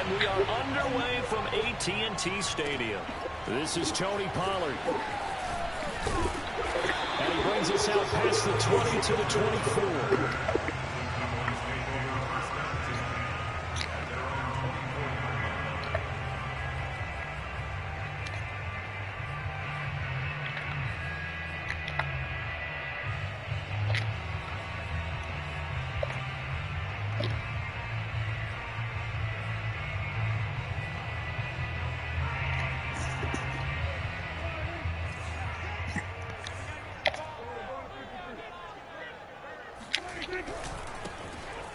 And we are underway from AT&T Stadium. This is Tony Pollard. And he brings us out past the 20 to the 24.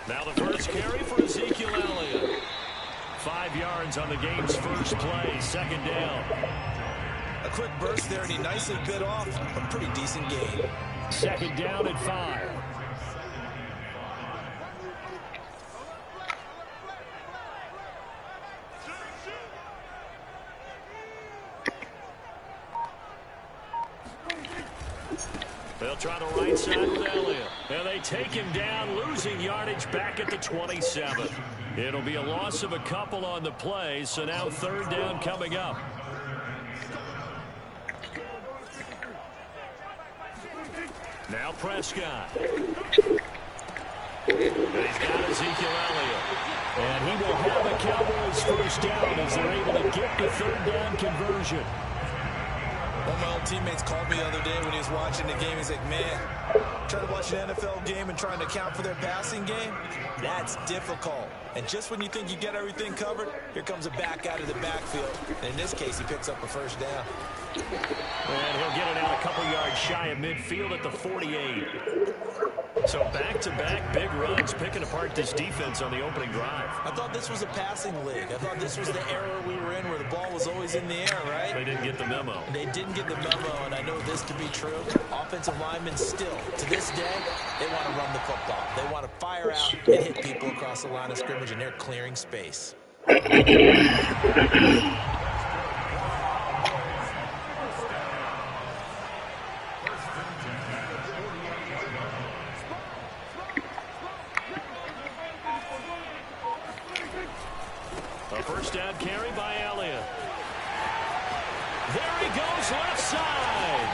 Now the first carry for Ezekiel Elliott. 5 yards on the game's first play, second down. A quick burst there, and he nicely bit off a pretty decent gain. Second down at 5. They'll try the right side with Elliott. And they take him down, losing yardage back at the 27. It'll be a loss of a couple on the play, so now third down coming up. Now Prescott. And he's got Ezekiel Elliott. And he will have a Cowboys first down as they're able to get the third down conversion. One of my old teammates called me the other day when he was watching the game. He's like, man, trying to watch an NFL game and trying to account for their passing game, that's difficult. And just when you think you get everything covered, here comes a back out of the backfield. And in this case, he picks up a first down. And he'll get it out a couple yards shy of midfield at the 48. So back-to-back big runs, picking apart this defense on the opening drive. I thought this was a passing league. I thought this was the era we were in where the ball was always in the air, right? They didn't get the memo. They didn't get the memo, and I know this to be true. Offensive linemen still, to this day, they want to run the football. They want to fire out and hit people across the line of scrimmage, and they're clearing space. A first down carry by Elliott. There he goes, left side.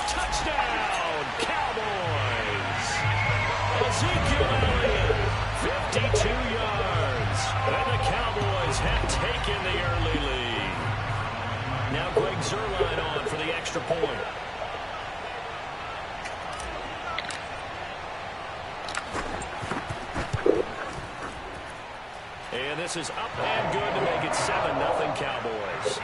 Touchdown, Cowboys. Ezekiel Elliott, 52 yards. And the Cowboys have taken the early lead. Now Greg Zuerlein on for the extra point. And this is up and good to make it 7-0 Cowboys.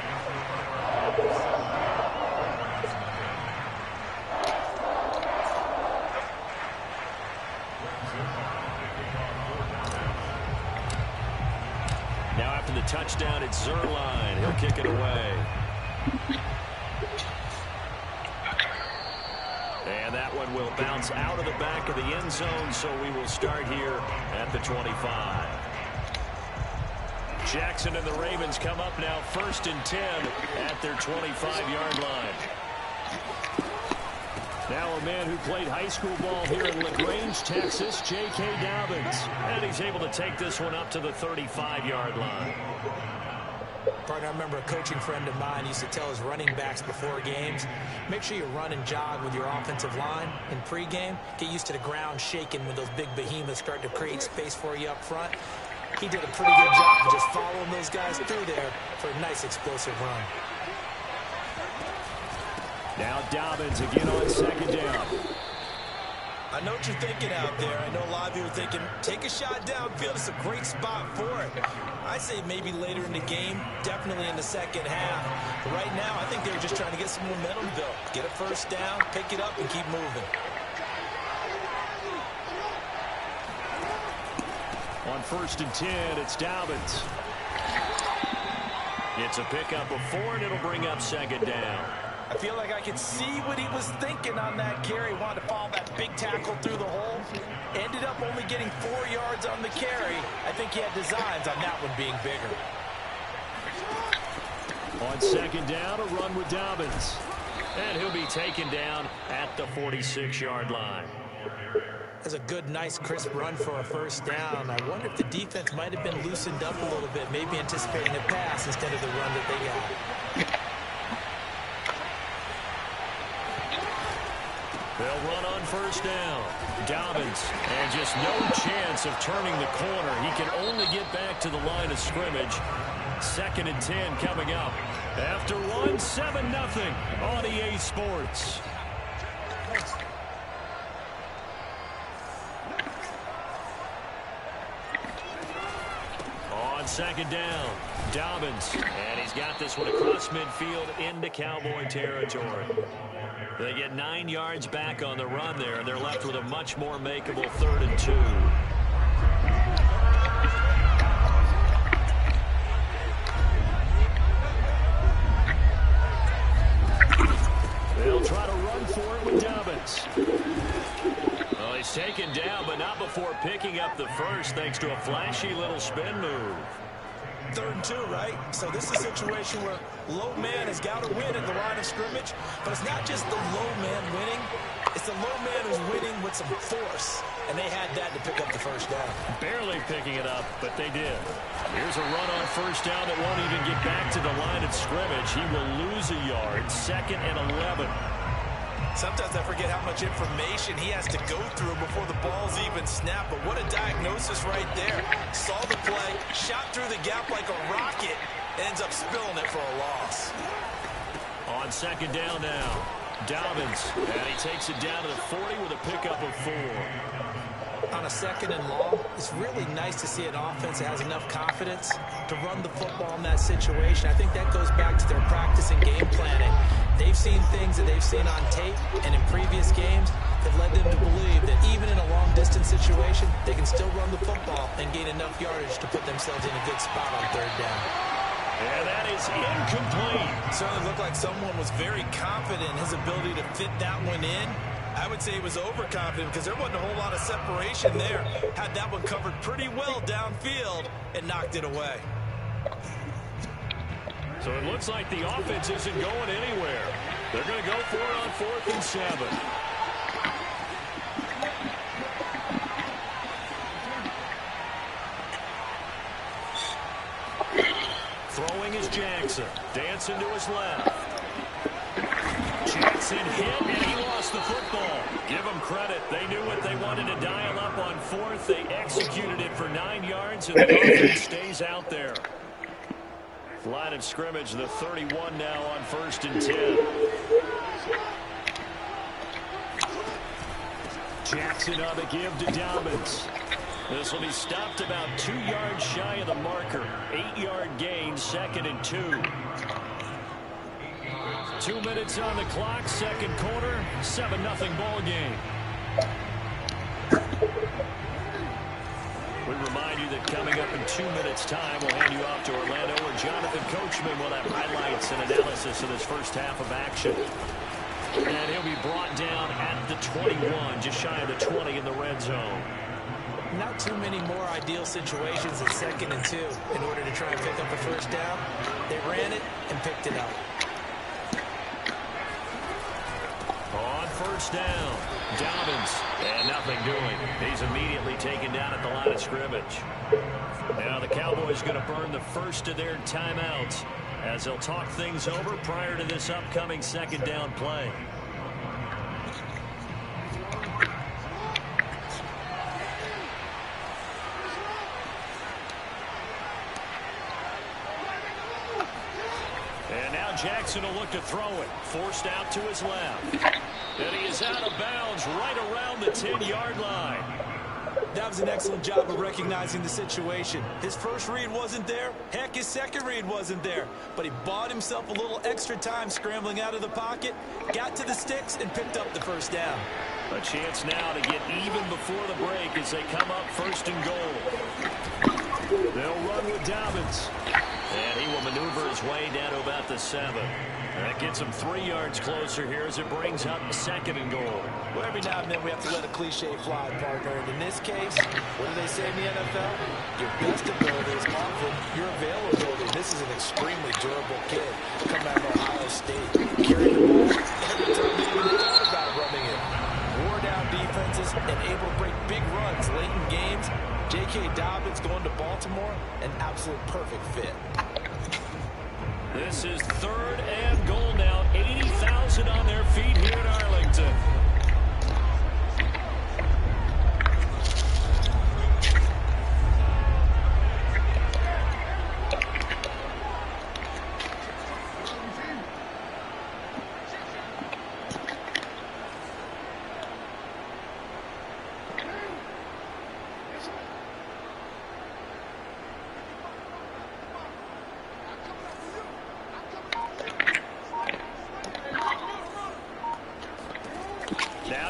Now after the touchdown, it's Zuerlein. He'll kick it away. And that one will bounce out of the back of the end zone, so we will start here at the 25. Jackson and the Ravens come up now 1st and 10 at their 25-yard line. Now a man who played high school ball here in LaGrange, Texas, J.K. Dobbins. And he's able to take this one up to the 35-yard line. Partner, I remember a coaching friend of mine used to tell his running backs before games, make sure you run and jog with your offensive line in pregame. Get used to the ground shaking when those big behemoths start to create space for you up front. He did a pretty good job of just following those guys through there for a nice explosive run. Now Dobbins again on second down. I know what you're thinking out there. I know a lot of you are thinking, take a shot downfield. It's a great spot for it. I say maybe later in the game, definitely in the second half. But right now, I think they're just trying to get some momentum built. Get a first down, pick it up, and keep moving. On 1st and 10, it's Dobbins. It's a pickup of 4, and it'll bring up second down. I feel like I can see what he was thinking on that carry. Wanted to follow that big tackle through the hole. Ended up only getting 4 yards on the carry. I think he had designs on that one being bigger. On second down, a run with Dobbins. And he'll be taken down at the 46-yard line. That's a good, nice, crisp run for a first down. I wonder if the defense might have been loosened up a little bit, maybe anticipating a pass instead of the run that they got. They'll run on first down. Dobbins, and just no chance of turning the corner. He can only get back to the line of scrimmage. 2nd and 10 coming up. After one, 7-0 on EA Sports. On 2nd down, Dobbins, and he's got this one across midfield into Cowboy territory. They get 9 yards back on the run there, and they're left with a much more makeable 3rd and 2. They'll try to run for it with Dobbins. Well, he's taken down, but not before picking up the first, thanks to a flashy little spin move. 3rd and 2, right? So this is a situation where low man has got to win at the line of scrimmage, but it's not just the low man winning. It's the low man who's winning with some force, and they had that to pick up the first down. Barely picking it up, but they did. Here's a run on first down that won't even get back to the line of scrimmage. He will lose a yard. 2nd and 11. Sometimes I forget how much information he has to go through before the ball's even snapped. But what a diagnosis right there. Saw the play, shot through the gap like a rocket, ends up spilling it for a loss. On 2nd down now, Dobbins, and he takes it down to the 40 with a pickup of 4. On a 2nd and long, it's really nice to see an offense that has enough confidence to run the football in that situation. I think that goes back to their practice and game planning. They've seen things that they've seen on tape and in previous games that led them to believe that even in a long-distance situation, they can still run the football and gain enough yardage to put themselves in a good spot on 3rd down. And that is incomplete. Certainly looked like someone was very confident in his ability to fit that one in. I would say he was overconfident because there wasn't a whole lot of separation there. Had that one covered pretty well downfield and knocked it away. So it looks like the offense isn't going anywhere. They're going to go for it on 4th and 7. Throwing is Jackson. Dancing to his left. Jackson hit, and he lost the football. Give them credit. They knew what they wanted to dial up on 4th. They executed it for 9 yards, and the offense stays out there. Line of scrimmage, the 31 now on 1st and 10. Jackson on the give to Dobbins. This will be stopped about 2 yards shy of the marker. 8-yard gain, 2nd and 2. 2 minutes on the clock, 2nd quarter, 7-0 ball game. We remind you that coming up in 2 minutes' time, we'll hand you off to Orlando, where Jonathan Coachman will have highlights and analysis of this first half of action. And he'll be brought down at the 21, just shy of the 20 in the red zone. Not too many more ideal situations at 2nd and 2 in order to try and pick up the first down. They ran it and picked it up. On first down, Dobbins, and nothing doing. He's immediately taken down at the line of scrimmage. Now the Cowboys going to burn the first of their timeouts as they'll talk things over prior to this upcoming 2nd down play. And now Jackson will look to throw it. Forced out to his left. And he is out of bounds right around the 10-yard line. That was an excellent job of recognizing the situation. His first read wasn't there. Heck, his second read wasn't there. But he bought himself a little extra time scrambling out of the pocket, got to the sticks, and picked up the first down. A chance now to get even before the break as they come up 1st and goal. They'll run with Dobbins. And he will maneuver his way down to about the 7. That gets him 3 yards closer here as it brings up 2nd and goal. Well, every now and then we have to let a cliche fly, partner. And in this case, what do they say in the NFL? Your best ability is often your availability. This is an extremely durable kid coming out of Ohio State. Carrying the ball every time they even thought about running it. Wore down defenses and able to break big runs late in games. J.K. Dobbins going to Baltimore, an absolute perfect fit. This is 3rd and goal now. 80,000 on their feet here in Arlington.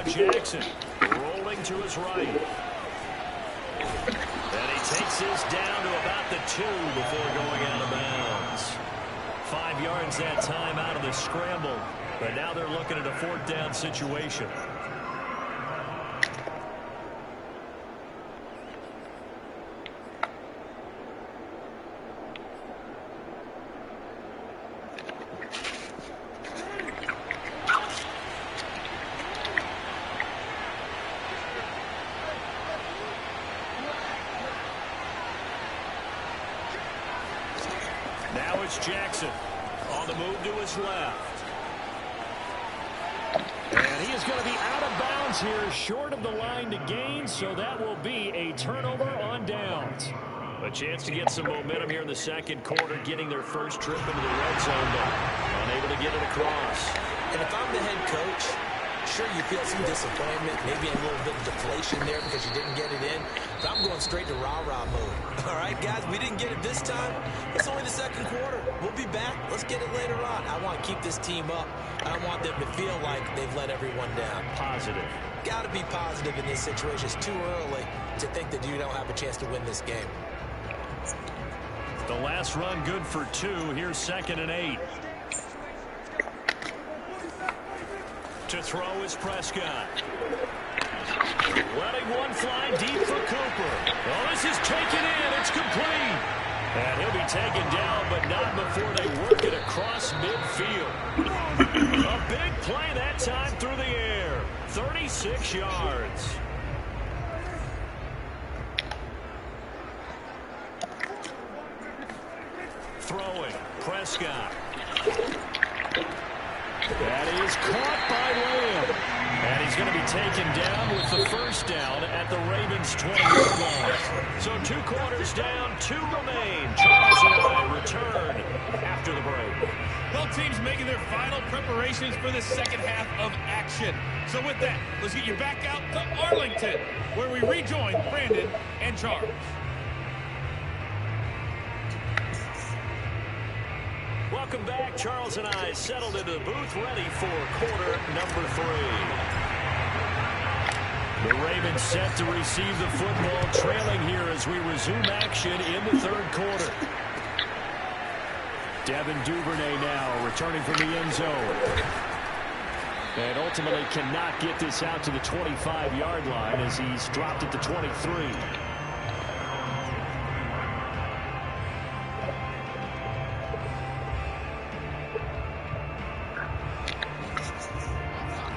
Jackson rolling to his right. And he takes this down to about the 2 before going out of bounds. 5 yards that time out of the scramble. But now they're looking at a 4th down situation. Now it's Jackson on the move to his left. And he is going to be out of bounds here, short of the line to gain, so that will be a turnover on downs. A chance to get some momentum here in the 2nd quarter, getting their first trip into the red zone, but unable to get it across. And if I'm the head coach, sure, you feel some disappointment, maybe a little bit of deflation there because you didn't get it in. But I'm going straight to rah-rah mode. All right, guys, we didn't get it this time. It's only the 2nd quarter. We'll be back. Let's get it later on. I want to keep this team up. I don't want them to feel like they've let everyone down. Positive. Got to be positive in this situation. It's too early to think that you don't have a chance to win this game. The last run good for 2. Here's 2nd and 8. To throw is Prescott. Letting one fly deep for Cooper. Oh, this is taken in. It's complete. And he'll be taken down, but not before they work it across midfield. A big play that time through the air. 36 yards. Throwing. Prescott. That is caught by Lamb. And he's going to be taken down with the 1st down at the Ravens' 20-yard line. So 2 quarters down, 2 remain. Charles and I return after the break. Both teams making their final preparations for the 2nd half of action. So with that, let's get you back out to Arlington, where we rejoin Brandon and Charles. Welcome back. Charles and I settled into the booth, ready for quarter number 3. The Ravens set to receive the football, trailing here as we resume action in the 3rd quarter. Devin Duvernay now returning from the end zone. And ultimately cannot get this out to the 25-yard line as he's dropped at the 23.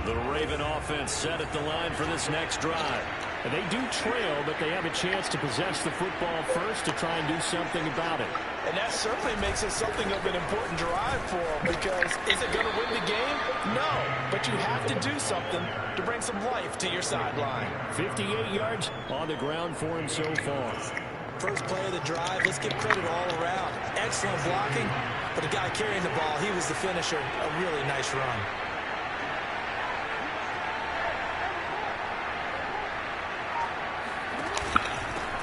The Raven offense set at the line for this next drive. And they do trail, but they have a chance to possess the football first to try and do something about it. And that certainly makes it something of an important drive for them, because is it going to win the game? No, but you have to do something to bring some life to your sideline. 58 yards on the ground for him so far. First play of the drive, let's give credit all around. Excellent blocking, but the guy carrying the ball, he was the finisher. A really nice run.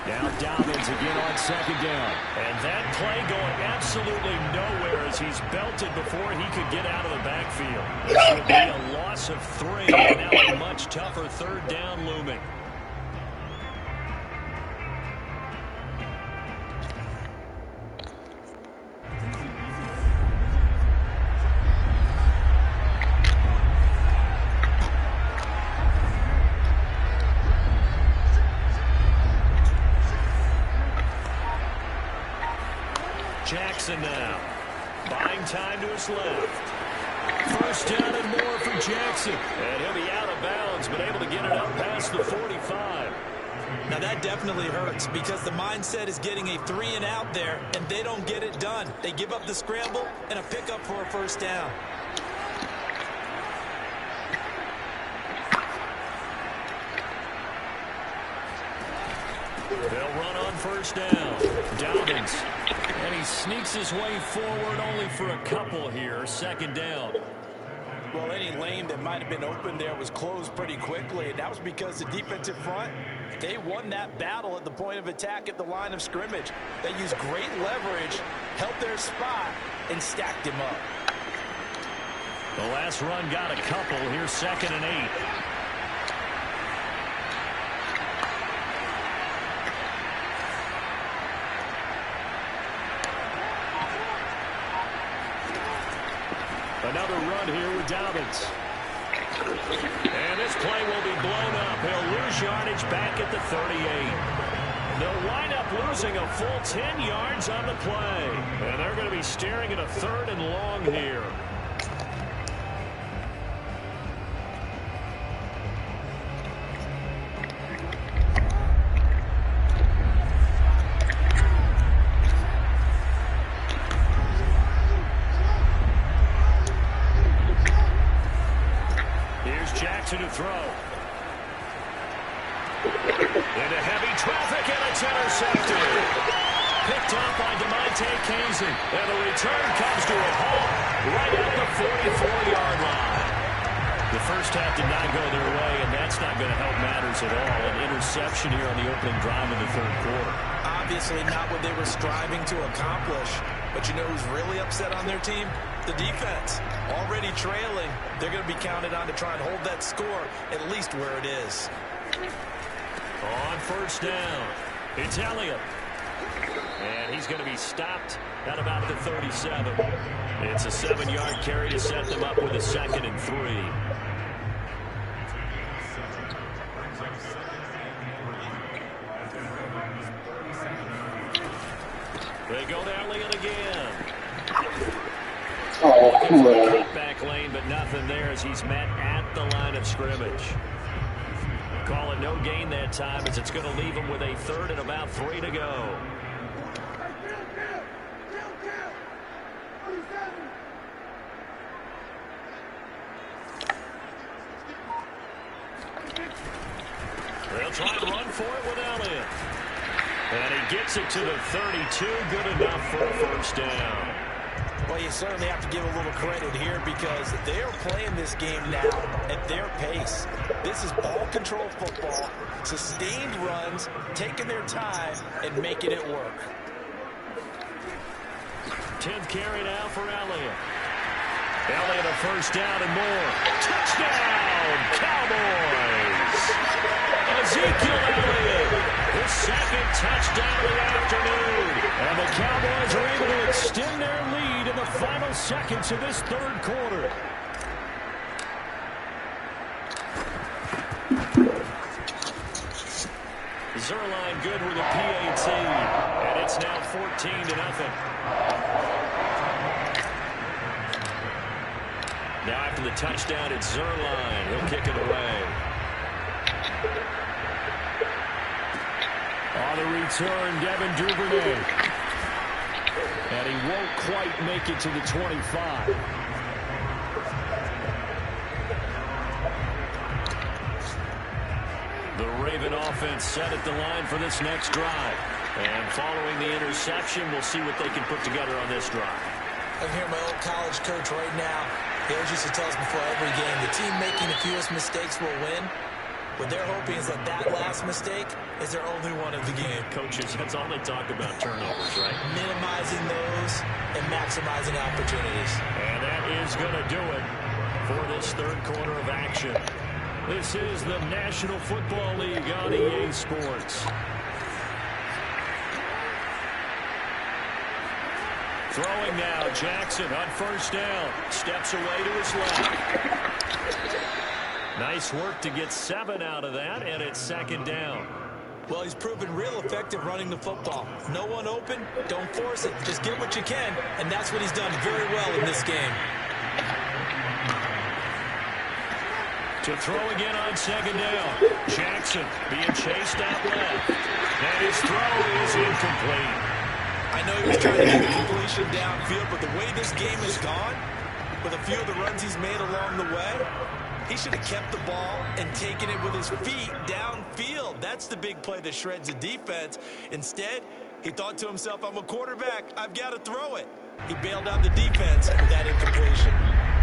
Now Dobbins again on 2nd down. And that play going absolutely nowhere as he's belted before he could get out of the backfield. This will be a loss of 3, and now a much tougher 3rd down looming. Jackson now. Buying time to his left. First down and more for Jackson. And he'll be out of bounds, but able to get it up past the 45. Now that definitely hurts because the mindset is getting a 3-and-out there, and they don't get it done. They give up the scramble and a pickup for a first down. They'll run on first down. Dobbins. And he sneaks his way forward only for a couple here. Second down. Well, any lane that might have been open there was closed pretty quickly, and that was because the defensive front, they won that battle at the point of attack at the line of scrimmage. They used great leverage, held their spot, and stacked him up. The last run got a couple. Here's 2nd and 8. Another run here with Dobbins. And this play will be blown up. He'll lose yardage back at the 38. They'll wind up losing a full 10 yards on the play. And they're going to be staring at a 3rd and long here. To throw. Into heavy traffic, and it's intercepted. Picked up by DeMonte Kazin. And the return comes to a halt right at the 44-yard line. The first half did not go their way, and that's not going to help matters at all. An interception here on the opening drive of the 3rd quarter. Obviously not what they were striving to accomplish. But you know who's really upset on their team? The defense. Already trailing. They're going to be counted on to try and hold that score at least where it is. On first down, it's Elliott. And he's going to be stopped at about the 37. It's a 7-yard carry to set them up with a 2nd and 3. They go to Elliott again. Looking for a back lane, but nothing there as he's met at the line of scrimmage. Call it no gain that time as it's going to leave him with a 3rd and about 3 to go. They'll try to run for it with Elliott. And he gets it to the 32. Good enough for a first down. Well, you certainly have to give a little credit here because they are playing this game now at their pace. This is ball control football, sustained runs, taking their time, and making it work. 10th carry now for Elliott. Elliott a first down and more. Touchdown, Cowboys! Ezekiel Elliott, his 2nd touchdown of the afternoon. And the Cowboys are able to extend their lead in the final seconds of this 3rd quarter. Zerline good with a PAT. And it's now 14-0. Now after the touchdown, it's Zerline. He'll kick it away. On the return, Devin Duvernay. And he won't quite make it to the 25. The Raven offense set at the line for this next drive. And following the interception, we'll see what they can put together on this drive. I hear my old college coach right now. He always used to tell us before every game, the team making the fewest mistakes will win. What they're hoping is that last mistake is their only one of the game. Coaches, that's all they talk about, turnovers, right? Minimizing those and maximizing opportunities. And that is going to do it for this 3rd quarter of action. This is the National Football League on EA Sports. Throwing now, Jackson on first down. Steps away to his left. Nice work to get 7 out of that, and it's 2nd down. Well, he's proven real effective running the football. No one open, don't force it. Just get what you can, and that's what he's done very well in this game. To throw again on second down. Jackson being chased out left. And his throw is incomplete. I know he was trying to get the completion downfield, but the way this game has gone, with a few of the runs he's made along the way, he should have kept the ball and taken it with his feet downfield. That's the big play that shreds the defense. Instead, he thought to himself, I'm a quarterback. I've got to throw it. He bailed out the defense with that incompletion.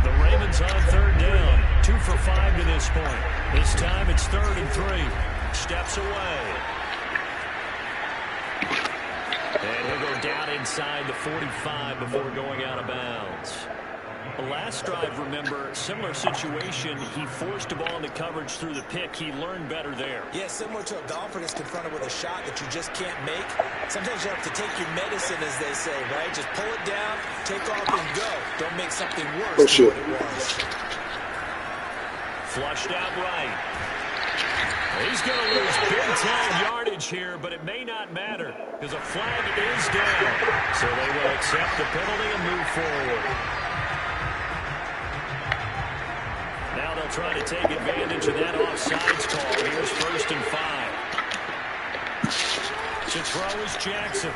The Ravens on third down. 2 for 5 to this point. This time it's 3rd and 3. Steps away. And he'll go down inside the 45 before going out of bounds. The last drive, remember, similar situation. He forced a ball into coverage through the pick. He learned better there. Yeah, similar to a golfer that's confronted with a shot that you just can't make. Sometimes you have to take your medicine, as they say, right? Just pull it down, take off, and go. Don't make something worse than what it was. Flushed out right. He's going to lose big time yardage here, but it may not matter because a flag is down. So they will accept the penalty and move forward. Now they'll try to take advantage of that offsides call. Here's 1st and 5. To throw is Jackson.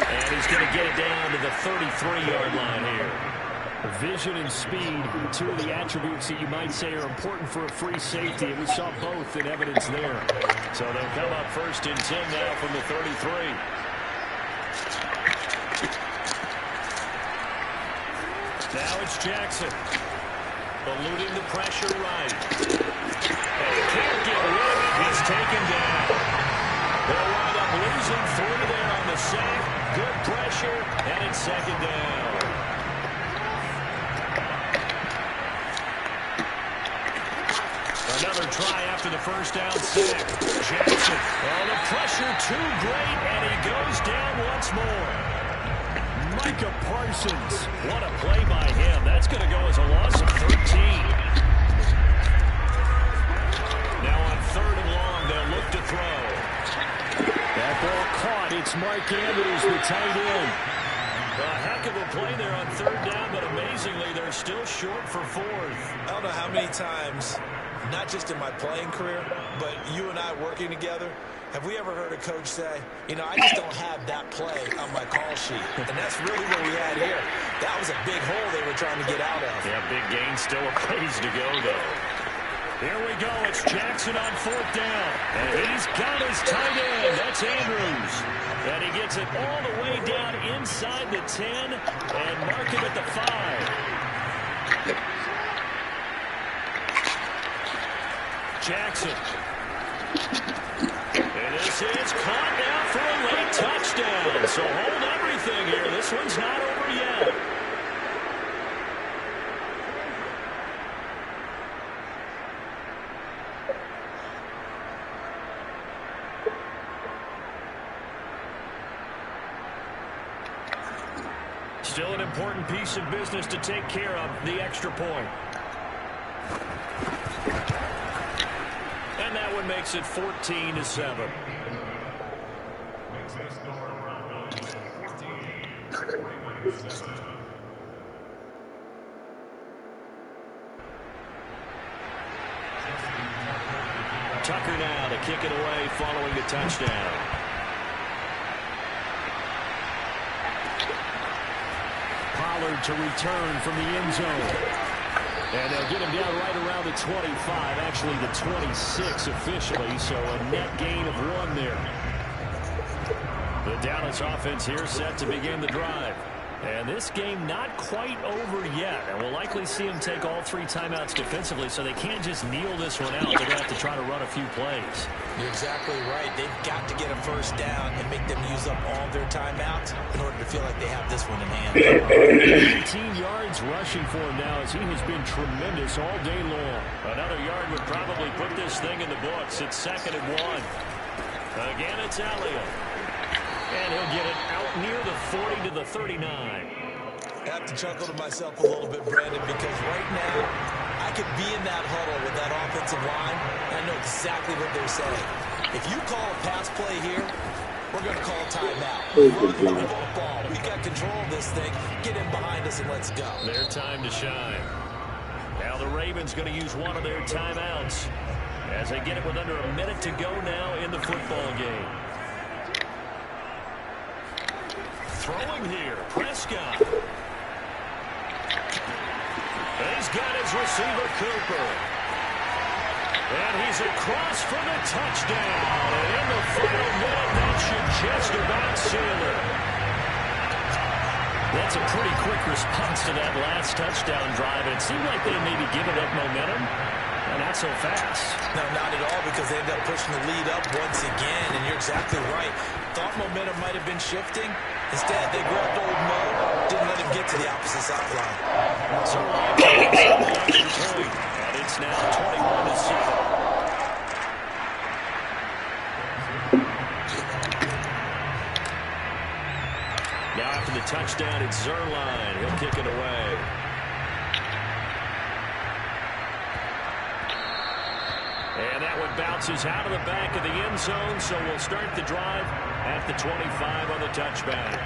And he's going to get it down to the 33-yard line here. Vision and speed, 2 of the attributes that you might say are important for a free safety, and we saw both in evidence there. So they'll come up 1st and 10 now from the 33. Now it's Jackson. Eluding the pressure right. And he can't get rid of it. He's taken down. They'll wind up losing 3 there on the sack. Good pressure, and it's 2nd down. Another try after the 1st down sack. Jackson. Oh, the pressure too great, and he goes down once more. Micah Parsons. What a play by him. That's going to go as a loss of 13. Now on 3rd and long, they'll look to throw. That ball caught. It's Mark Andrews, the tight end. A heck of a play there on 3rd down, but amazingly, they're still short for 4th. I don't know how many times, not just in my playing career, but you and I working together, have we ever heard a coach say, you know, I just don't have that play on my call sheet. And that's really what we had here. That was a big hole they were trying to get out of. Yeah, big gain, still a ways to go, though. Here we go. It's Jackson on 4th down. And he's got his tight end. That's Andrews. And he gets it all the way down inside the 10 and mark him at the 5. Jackson. And this is caught now for a late touchdown. So hold everything here. This one's not over yet. Still an important piece of business to take care of, the extra point. And that one makes it 14-7. Tucker now to kick it away following the touchdown. Pollard to return from the end zone. And they'll get him down right around the 25, actually the 26 officially, so a net gain of 1 there. The Dallas offense here set to begin the drive. And this game not quite over yet. And we'll likely see them take all 3 timeouts defensively, so they can't just kneel this one out. They're going to have to try to run a few plays. You're exactly right. They've got to get a first down and make them use up all their timeouts in order to feel like they have this one in hand. 18 yards rushing for him now as he has been tremendous all day long. Another yard would probably put this thing in the books. It's 2nd and 1. Again, it's Elliott. And he'll get it out near the 40 to the 39. I have to chuckle to myself a little bit, Brandon, because right now I could be in that huddle with that offensive line, and I know exactly what they're saying. If you call a pass play here, we're going to call a timeout. Run the football. We got control of this thing. Get in behind us and let's go. Their time to shine. Now the Ravens going to use one of their timeouts as they get it with under a minute to go now in the football game. Throwing here, Prescott. He's got his receiver, Cooper. And he's across for the touchdown. And in the final minute, that should just about seal it. That's a pretty quick response to that last touchdown drive. It seemed like they maybe given up momentum. Not so fast. No, not at all, because they ended up pushing the lead up once again. And you're exactly right. Thought momentum might have been shifting. Instead, they grabbed old Mo. Didn't let him get to the opposite sideline. So point. And it's now 21-7. Now after the touchdown, it's Zerline. He'll kick it away. And that one bounces out of the back of the end zone, so we'll start the drive at the 25 on the touchback.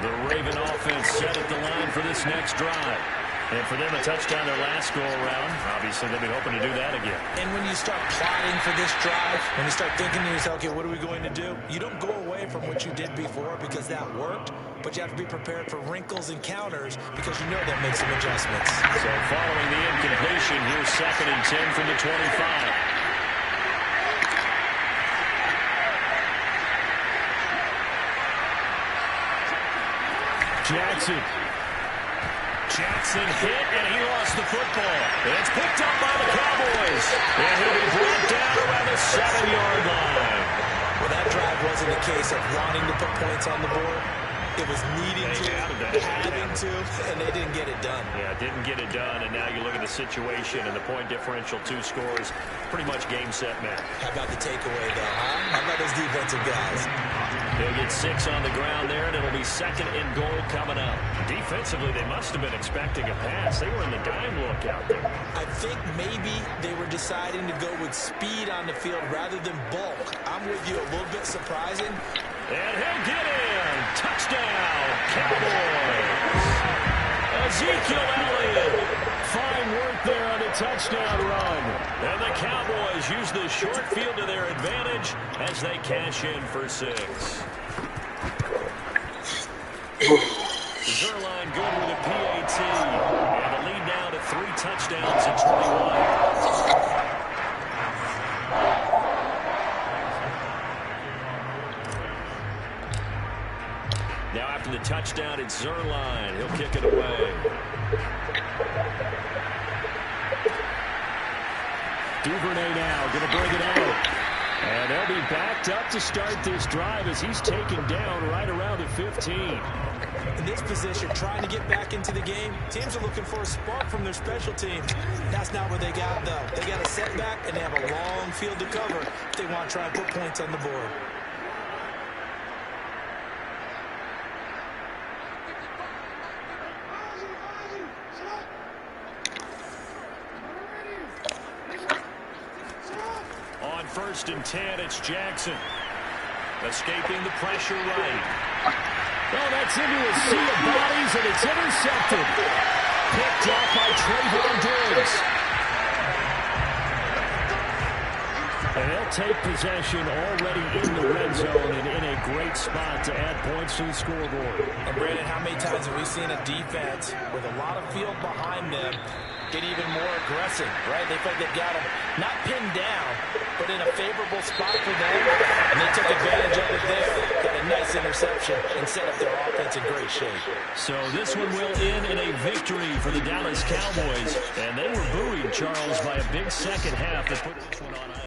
The Raven offense set at the line for this next drive. And for them, a touchdown their last go-around. Obviously, they'll be hoping to do that again. And when you start plotting for this drive, when you start thinking to yourself, okay, what are we going to do? You don't go away from what you did before because that worked, but you have to be prepared for wrinkles and counters because you know they'll make some adjustments. So following the incompletion, here's 2nd and 10 from the 25. Jackson hit, and he lost the football. It's picked up by the Cowboys. And he'll be brought down around the 7-yard line. Well, that drive wasn't a case of wanting to put points on the board. It was needing to, having to, and they didn't get it done. Yeah, didn't get it done, and now you look at the situation and the point differential, 2 scores, pretty much game, set, match. How about the takeaway, though, huh? How about those defensive guys? They'll get 6 on the ground there, and it'll be 2nd and goal coming up. Defensively, they must have been expecting a pass. They were in the dime look out there. I think maybe they were deciding to go with speed on the field rather than bulk. I'm with you, a little bit surprising. And he'll get in. Touchdown, Cowboys. Ezekiel Elliott. Fine work there on the touchdown run. And the Cowboys use the short field to their advantage as they cash in for 6. Zerline good with a PAT. And the lead now to 3 touchdowns at 21. Now after the touchdown, it's Zerline. He'll kick it away. Duvernay now going to bring it out. And they'll be backed up to start this drive as he's taken down right around the 15. In this position, trying to get back into the game, teams are looking for a spark from their special teams. That's not what they got, though. They got a setback, and they have a long field to cover if they want to try and put points on the board. On 1st and 10, it's Jackson. Escaping the pressure right. Oh, that's into a sea of bodies, and it's intercepted. Picked off by Trayvon Diggs. And they'll take possession already in the red zone and in a great spot to add points to the scoreboard. And Brandon, how many times have we seen a defense with a lot of field behind them get even more aggressive, right? They feel like they've got them not pinned down, but in a favorable spot for them, and they took advantage of it there. Got a nice interception and set up their offense in great shape. So this one will end in a victory for the Dallas Cowboys, and they were buoyed, Charles, by a big second half that put this one on ice.